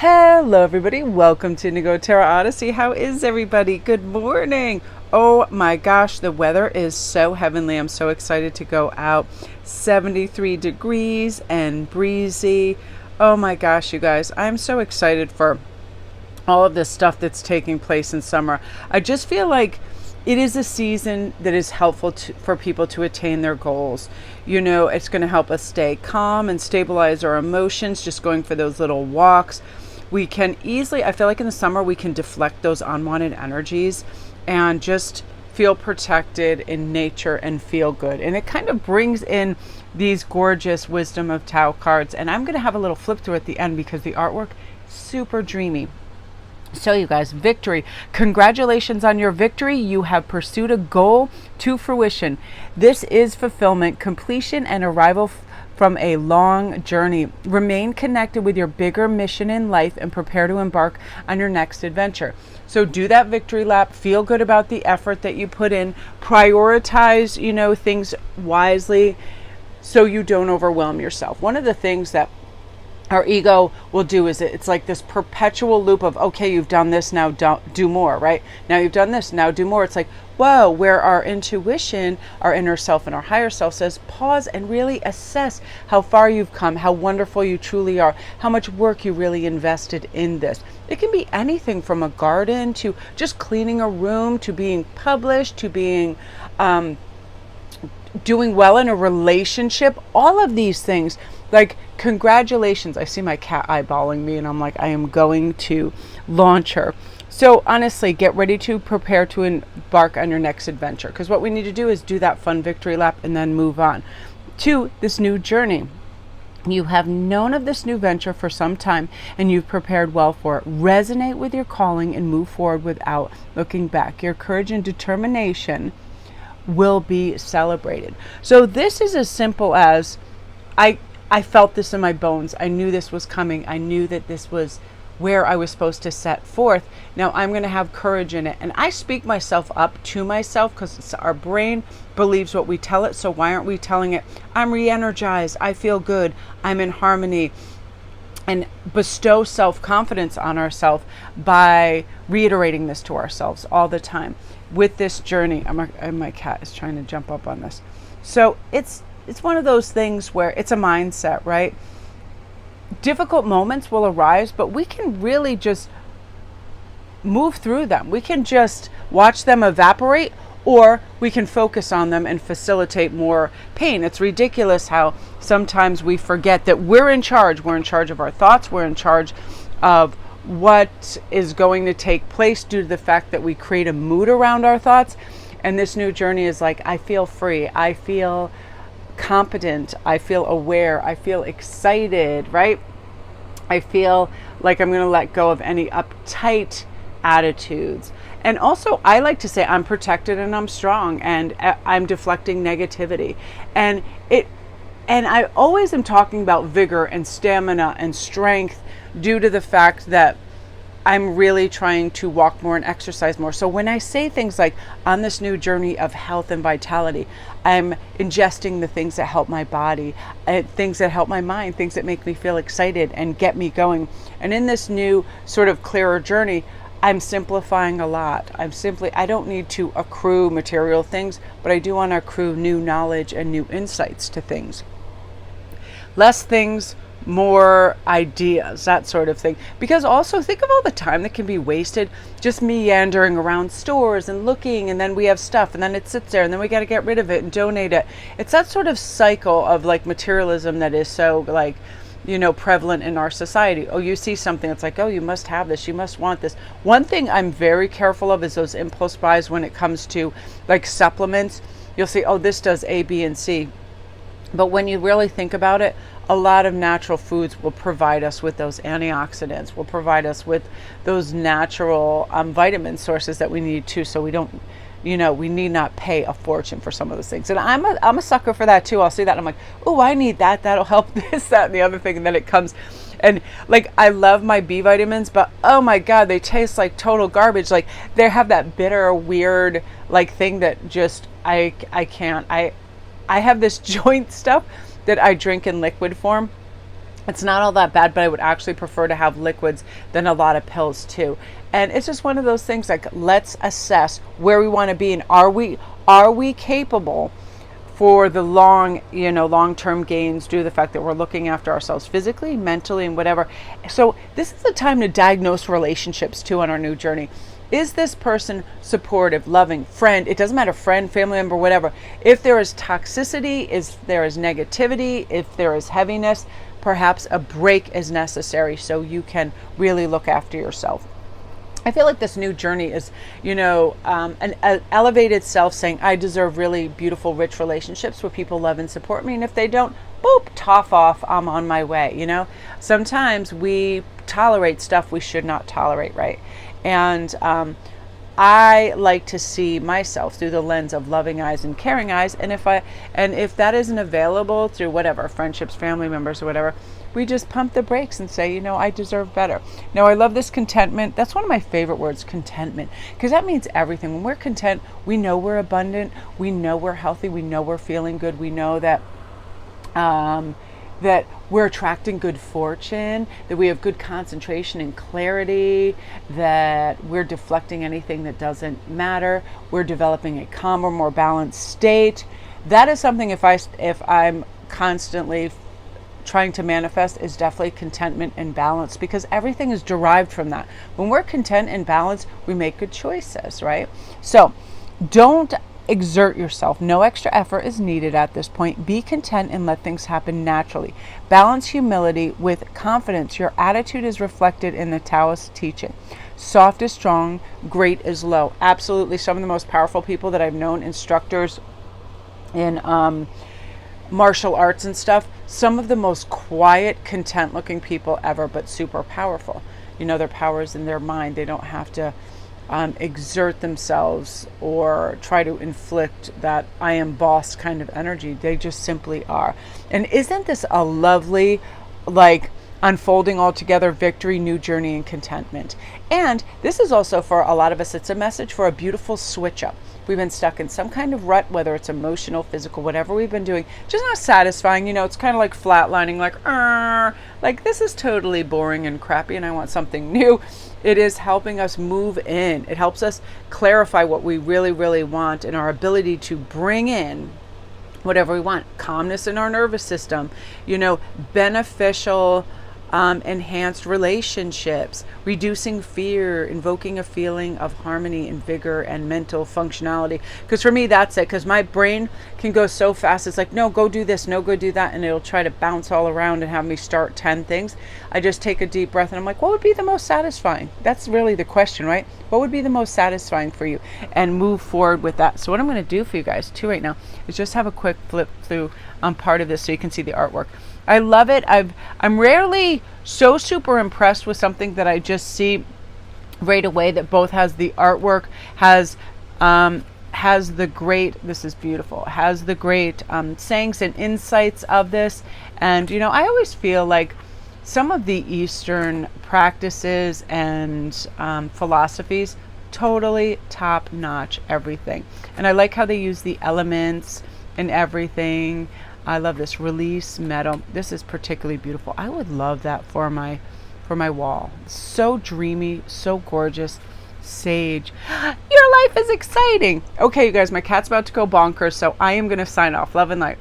Hello everybody, welcome to Negotera Odyssey. How is everybody? Good morning. Oh my gosh, the weather is so heavenly. I'm so excited to go out. 73 degrees and breezy. Oh my gosh, you guys, I'm so excited for all of this stuff that's taking place in summer. I just feel like it is a season that is helpful for people to attain their goals. You know, it's going to help us stay calm and stabilize our emotions, just going for those little walks. We can easily, I feel like in the summer, we can deflect those unwanted energies and just feel protected in nature and feel good. And it kind of brings in these gorgeous Wisdom of Tao cards. And I'm going to have a little flip through at the end because the artwork is super dreamy. So you guys, victory. Congratulations on your victory. You have pursued a goal to fruition. This is fulfillment, completion, and arrival from a long journey. Remain connected with your bigger mission in life and prepare to embark on your next adventure. So do that victory lap. Feel good about the effort that you put in. Prioritize, things wisely so you don't overwhelm yourself. One of the things that our ego will do is it's like this perpetual loop of, okay, you've done this, now don't do more, right? Now you've done this, now do more. It's like, whoa, where our intuition, our inner self and our higher self says, pause and really assess how far you've come, how wonderful you truly are, how much work you really invested in this. It can be anything from a garden to just cleaning a room to being published to being doing well in a relationship. All of these things, like, congratulations. I see my cat eyeballing me and I'm like, I am going to launch her. So honestly, get ready to prepare to embark on your next adventure, because what we need to do is do that fun victory lap and then move on to this new journey. You have known of this new venture for some time and you've prepared well for it. Resonate with your calling and move forward without looking back. Your courage and determination will be celebrated. So this is as simple as, I felt this in my bones. I knew this was coming. I knew that this was where I was supposed to set forth. Now I'm going to have courage in it. And I speak myself up to myself because our brain believes what we tell it. So why aren't we telling it, I'm re-energized, I feel good, I'm in harmony? And bestow self-confidence on ourselves by reiterating this to ourselves all the time. With this journey, my cat is trying to jump up on this. So it's one of those things where it's a mindset, right? Difficult moments will arise, but we can really just move through them. We can just watch them evaporate, or we can focus on them and facilitate more pain. It's ridiculous how sometimes we forget that we're in charge. We're in charge of our thoughts. We're in charge of what is going to take place due to the fact that we create a mood around our thoughts. And this new journey is like, I feel free. I feel competent. I feel aware. I feel excited, right? I feel like I'm going to let go of any uptight attitudes. And also, I like to say I'm protected and I'm strong and I'm deflecting negativity. And I always am talking about vigor and stamina and strength due to the fact that I'm really trying to walk more and exercise more. So when I say things like on this new journey of health and vitality, I'm ingesting the things that help my body, things that help my mind, things that make me feel excited and get me going. And in this new sort of clearer journey, I'm simplifying a lot. I don't need to accrue material things, but I do want to accrue new knowledge and new insights to things. Less things, more ideas, that sort of thing. Because also think of all the time that can be wasted just meandering around stores and looking, and then we have stuff and then it sits there and then we got to get rid of it and donate it. It's that sort of cycle of like materialism that is so like, prevalent in our society. Oh, you see something, it's like, oh, you must have this, you must want this. One thing I'm very careful of is those impulse buys when it comes to like supplements. You'll see, oh, this does A, B, and C. But when you really think about it, a lot of natural foods will provide us with those antioxidants, will provide us with those natural vitamin sources that we need too. So we don't, we need not pay a fortune for some of those things. And I'm a sucker for that too. I'll see that and I'm like, oh, I need that. That'll help this, that, and the other thing. And then it comes, and like, I love my B vitamins, but oh my God, they taste like total garbage. Like they have that bitter, weird, like thing that just, I can't. I have this joint stuff that I drink in liquid form. It's not all that bad, but I would actually prefer to have liquids than a lot of pills too. And it's just one of those things, like, let's assess where we want to be, and are we capable for the long-term gains due to the fact that we're looking after ourselves physically, mentally, and whatever. So this is the time to diagnose relationships too on our new journey. Is this person supportive, loving, friend? It doesn't matter, friend, family member, whatever. If there is toxicity, if there is negativity, if there is heaviness, perhaps a break is necessary so you can really look after yourself. I feel like this new journey is, an elevated self saying, I deserve really beautiful, rich relationships where people love and support me. And if they don't, boop, tough off, I'm on my way. Sometimes we tolerate stuff we should not tolerate, right? And I like to see myself through the lens of loving eyes and caring eyes. And if that isn't available through whatever, friendships, family members, or whatever, we just pump the brakes and say, I deserve better. Now, I love this contentment. That's one of my favorite words, contentment, because that means everything. When we're content, we know we're abundant. We know we're healthy. We know we're feeling good. We know that that we're attracting good fortune, that we have good concentration and clarity, that we're deflecting anything that doesn't matter. We're developing a calmer, more balanced state. That is something, if I'm constantly trying to manifest, is definitely contentment and balance, because everything is derived from that. When we're content and balanced, we make good choices, right? So don't exert yourself. No extra effort is needed at this point. Be content and let things happen naturally. Balance humility with confidence. Your attitude is reflected in the Taoist teaching. Soft is strong, great is low. Absolutely. Some of the most powerful people that I've known, instructors in martial arts and stuff, some of the most quiet, content looking people ever, but super powerful. Their power is in their mind. They don't have to exert themselves or try to inflict that I am boss kind of energy. They just simply are. And isn't this a lovely, unfolding all together victory, new journey, and contentment? And this is also, for a lot of us, it's a message for a beautiful switch up. We've been stuck in some kind of rut, whether it's emotional, physical, whatever we've been doing, just not satisfying. It's kind of like flatlining, like this is totally boring and crappy and I want something new. It is helping us move in. It helps us clarify what we really, really want, and our ability to bring in whatever we want. Calmness in our nervous system, beneficial, enhanced relationships, reducing fear, invoking a feeling of harmony and vigor and mental functionality. Because for me, that's it. Because my brain can go so fast. It's like, no, go do this, no, go do that. And it'll try to bounce all around and have me start 10 things. I just take a deep breath and I'm like, what would be the most satisfying? That's really the question, right? What would be the most satisfying for you? And move forward with that. So what I'm going to do for you guys too right now is just have a quick flip through part of this so you can see the artwork. I love it. I'm rarely so super impressed with something that I just see right away, that both has the artwork, has the great, this is beautiful, has the great sayings and insights of this. And, I always feel like some of the Eastern practices and philosophies, totally top notch, everything. And I like how they use the elements and everything. I love this release metal. This is particularly beautiful. I would love that for my wall. So dreamy, so gorgeous. Sage. Your life is exciting. Okay, you guys, my cat's about to go bonkers, so I am going to sign off. Love and light.